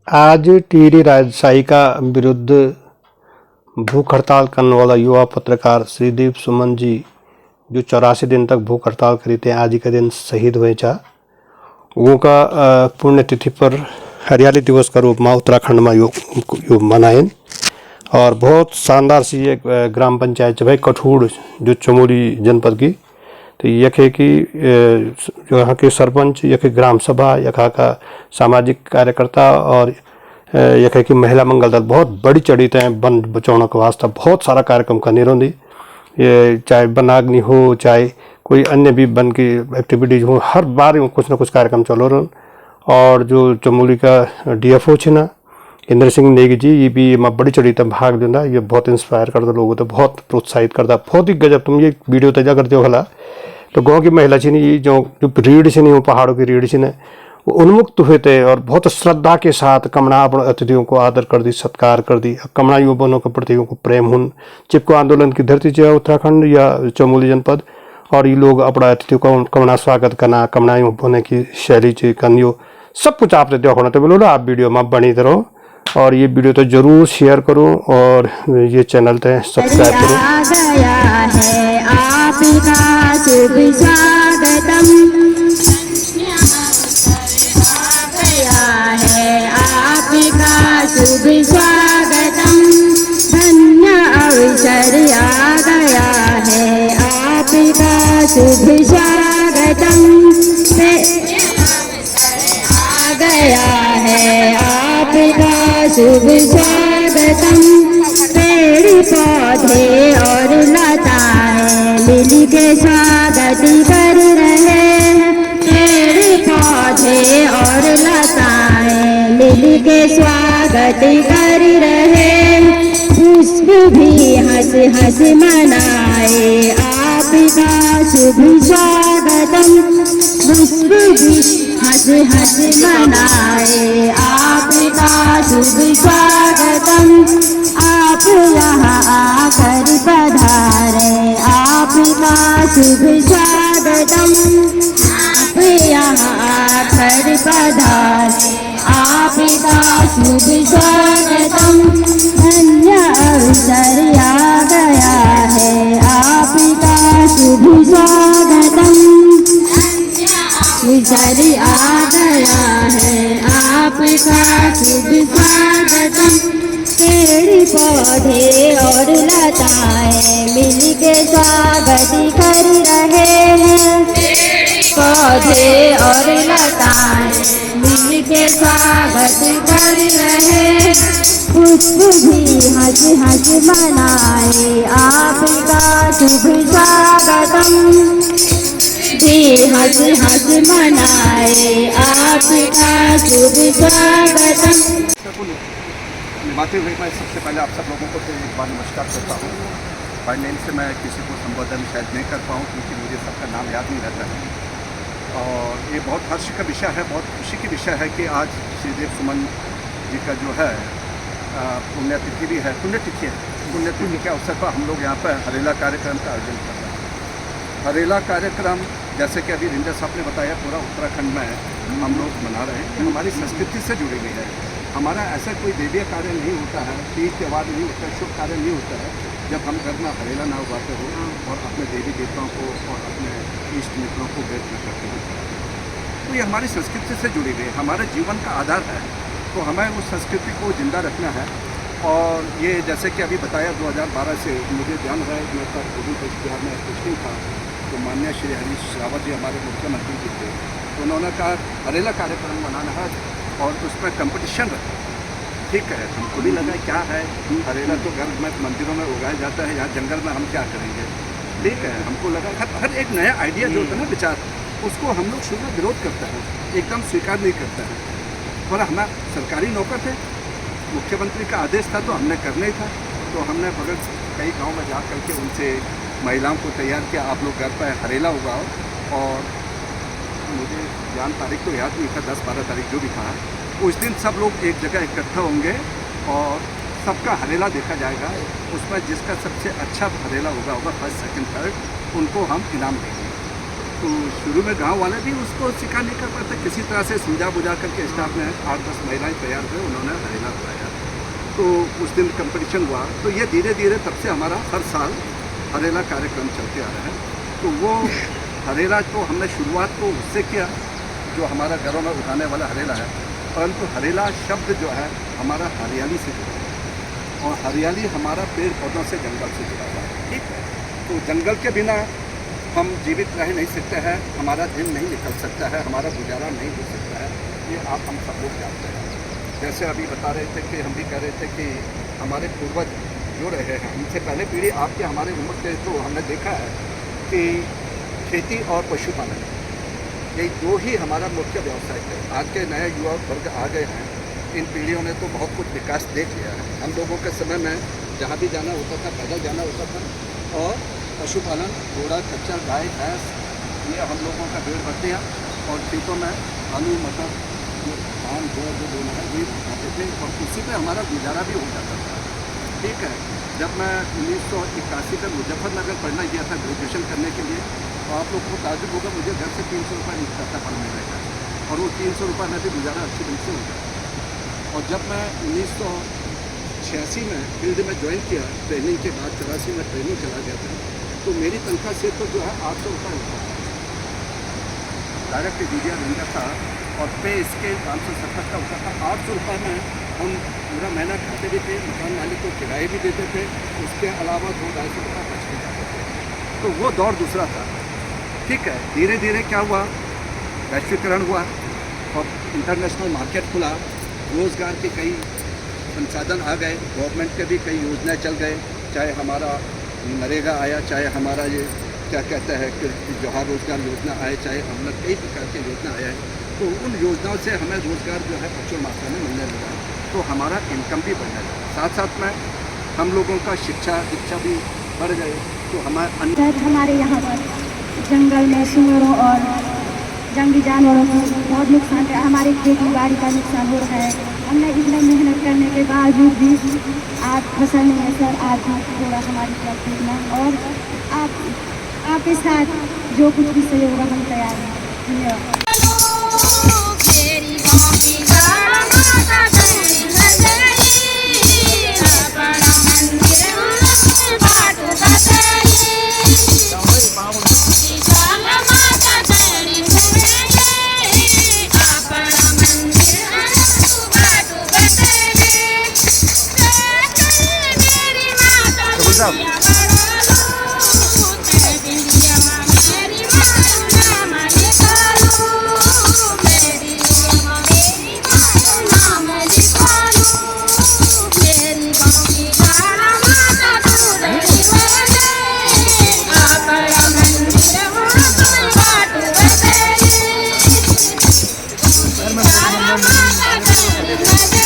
आज टिहरी राजशाही का विरुद्ध भूख हड़ताल करने वाला युवा पत्रकार श्रीदीप सुमन जी जो 84 दिन तक भूख हड़ताल करी थे, आज के दिन शहीद हुए चा वो का पुण्यतिथि पर हरियाली दिवस का रूप में उत्तराखंड में यो मनाए। और बहुत शानदार सी एक ग्राम पंचायत भाई कठूर जो चमोली जनपद की, तो यखे की जो यहाँ के सरपंच, यखे ग्राम सभा, यहाँ का सामाजिक कार्यकर्ता और यखे की महिला मंगल दल बहुत बड़ी चढ़ी थे वन बचाने के वास्ते बहुत सारा कार्यक्रम करनी रही। ये चाहे वनाग्नि हो, चाहे कोई अन्य भी वन की एक्टिविटीज हो, हर बार कुछ ना कुछ कार्यक्रम चलो रहा। और जो चमोली का DFO छे ना इंद्र सिंह नेगी जी, ये भी मैं बड़ी चढ़ी तक भाग देना, ये बहुत इंस्पायर करता लोगों तो बहुत प्रोत्साहित करता, बहुत ही गजब। तुम ये वीडियो तजा करते हो हला तो गाँव की महिला छी नहीं, जो रीढ़ छी नहीं, वो पहाड़ों की रीढ़ छी ने वो उन्मुक्त हुए थे और बहुत श्रद्धा के साथ कमना अपने अतिथियों को आदर कर दी, सत्कार कर दी। कमना युवाओं के प्रति को प्रेम हुन चिपको आंदोलन की धरती चाहे उत्तराखंड या चमोली जनपद, और ये लोग अपना अतिथियों का कमना स्वागत करना, कमना होने की शैली चे कनियो सब कुछ आप देते होना। तो बोलो आप वीडियो में बनी रहो और ये वीडियो तो जरूर शेयर करो और ये चैनल तो सब्सक्राइब करो। शुभ स्वागतम, धन्य अवसर आ गया है आपका शुभ स्वागतम, आ गया है आपका शुभ स्वागतम। पेड़ पौधे और लताएं मिल के स्वागत कर रहे हैं, पेड़ पौधे और लताएं मिल के स्वागत कर रहे, पुष्प भी हंस हंस मनाए आपका शुभ स्वागतम, पुष्प भी हंस हंस मनाए आपका शुभ स्वागतम। आप यहाँ आकर पधारे आपका शुभ स्वागतम, आप यहाँ आकर पधारे आपका शुभ स्वागतम। धन्य अवसर आ गया है आपका शुभ स्वागतम, अवसर आ गया है आपका शुभ स्वागतम। पेड़ पौधे और लताएं मिल के स्वागत कर रहे हैं, पौधे और लताएं मिल के स्वागत कर रहे, पुष्प भी हंस हंस मनाए आपका शुभ स्वागतम, जी हंस हंस मनाए आपका शुभ स्वागतम। बातें हुई, मैं सबसे पहले आप सब लोगों को तो एक बार नमस्कार करता हूँ। बाय नेम से मैं किसी को संबोधन शायद नहीं कर पाऊँ क्योंकि मुझे सबका नाम याद नहीं रहता है। और ये बहुत हर्ष का विषय है, बहुत खुशी की विषय है कि आज श्रीदेव सुमन जी का जो है पुण्यतिथि भी है, पुण्यतिथि के अवसर पर हम लोग यहाँ पर हरेला कार्यक्रम का आयोजन कर रहे हैं। हरेला कार्यक्रम जैसे कि अभी रिंजर साहब ने बताया पूरा उत्तराखंड में हम लोग मना रहे हैं, हमारी संस्कृति से जुड़ी हुई है। हमारा ऐसा कोई देवीय कार्य नहीं होता है, तीज त्यौहार नहीं होता है, शुभ कार्य नहीं होता है जब हम घर में हरेला ना उगाते हो और अपने देवी देवताओं को और अपने इष्ट मित्रों को व्यक्त न करते हो। तो ये हमारी संस्कृति से जुड़ी हुई है, हमारे जीवन का आधार है, तो हमें उस संस्कृति को जिंदा रखना है। और ये जैसे कि अभी बताया 2012 से मुझे ध्यान है, मैं तब उधमपुर बिहार में पोस्टिंग था, तो माननीय श्री हरीश रावत जी हमारे मुख्यमंत्री जी थे, तो उन्होंने कहा हरेला कार्यक्रम मनाना है और उसमें कंपटीशन रखा। ठीक है, हमको भी लगा क्या है हरेला तो घर में मंदिरों में उगाया जाता है, यहाँ जंगल में हम क्या करेंगे। ठीक है, हमको लगा हर एक नया आइडिया जो होता है ना विचार, उसको हम लोग शुरू में विरोध करते हैं, एकदम स्वीकार नहीं करते हैं। पर हम सरकारी नौकर थे, मुख्यमंत्री का आदेश था तो हमने करना ही था, तो हमने बगल कई गाँव में जा करके उनसे महिलाओं को तैयार किया, आप लोग घर पर हरेला उगाओ। और मुझे जान तारीख तो याद नहीं था, 10-12 तारीख जो भी था, उस दिन सब लोग एक जगह इकट्ठा होंगे और सबका हरेला देखा जाएगा। उसमें जिसका सबसे अच्छा हरेला होगा फर्स्ट सेकंड थर्ड, उनको हम इनाम देंगे। तो शुरू में गांव वाले भी उसको स्वीकार नहीं कर पाते, किसी तरह से समझा बुझा करके स्टाफ में 8-10 महिलाएं तैयार हुए, उन्होंने हरेला कराया। तो उस दिन कंपटीशन हुआ। तो ये धीरे धीरे तब से हमारा हर साल हरेला कार्यक्रम चलते आ रहे हैं। तो वो हरेला को हमने शुरुआत तो उससे किया जो हमारा घरों में उठाने वाला हरेला है, परंतु हरेला शब्द जो है हमारा हरियाली से जुड़ा है, और हरियाली हमारा पेड़ पौधों से, जंगल से जुड़ा हुआ है। ठीक है, तो जंगल के बिना हम जीवित रह नहीं सकते हैं, हमारा दिन नहीं निकल सकता है, हमारा गुजारा नहीं हो सकता है, ये आप हम सब लोग जानते हैं। जैसे अभी बता रहे थे कि हम भी कह रहे थे कि हमारे पूर्वज जो रहे हैं, हमसे पहले पीढ़ी आपके हमारे उम्र के, तो हमने देखा है कि खेती और पशुपालन यही दो ही हमारा मुख्य व्यवसाय है। आज के नए युवा वर्ग आ गए हैं, इन पीढ़ियों ने तो बहुत कुछ विकास देख लिया है। हम लोगों के समय में जहाँ भी जाना होता था पैदल जाना होता था, और पशुपालन घोड़ा खच्चर गाय भैंस ये हम लोगों का भेड़ बकरियाँ, और खेतों में आलू मटर जो धान जो दोनों है ये खाते थे, और उसी पे हमारा गुजारा भी हो जाता था। ठीक है, जब मैं 1981 में मुजफ्फरनगर पढ़ने गया था ग्रेजुएशन करने के लिए, तो आप लोग को ताजुब होगा, मुझे घर से 300 रुपये मिलता था पर महीने का, और वो 300 रुपये में भी गुजारा अच्छी ढंग से हो गया। और जब मैं 1986 में फील्ड में ज्वाइन किया, ट्रेनिंग के बाद 84 में ट्रेनिंग चला गया था, तो मेरी तनख्वाह से तो जो है 800 रुपये होता था, डायरेक्ट मीडिया रेंजर था, और पे स्केल 570 का होता था। 800 रुपये में हम पूरा महीना खाते भी थे, मकान मालिक को किराए भी देते थे, उसके अलावा 200-250 रुपये बच भी जाते थे। तो वो दौर दूसरा था। ठीक है, धीरे धीरे क्या हुआ, वैश्वीकरण हुआ और इंटरनेशनल मार्केट खुला, रोज़गार के कई संसाधन आ गए, गवर्नमेंट के भी कई योजनाएं चल गए, चाहे हमारा नरेगा आया, चाहे हमारा ये क्या कहते हैं कि जोहार रोज़गार योजना आए, चाहे हमने कई प्रकार की योजना आया है। तो उन योजनाओं से हमें रोज़गार जो है प्रचुर मात्रा में मिलने लगा, तो हमारा इनकम भी बढ़ने लगा। साथ साथ में हम लोगों का शिक्षा दीक्षा भी बढ़ गए। तो हमारे यहाँ पर जंगल में सूअरों और जंगली जानवरों को बहुत नुकसान है, हमारे खेती बाड़ी का नुकसान हो रहा है। हमने इतना मेहनत करने के बावजूद भी आज फसल नहीं है सर, आज भी थोड़ा हमारी तरफ देखना, और आपके साथ जो कुछ भी सहयोग हम तैयार हैं। धन्यवाद। Terima kasih.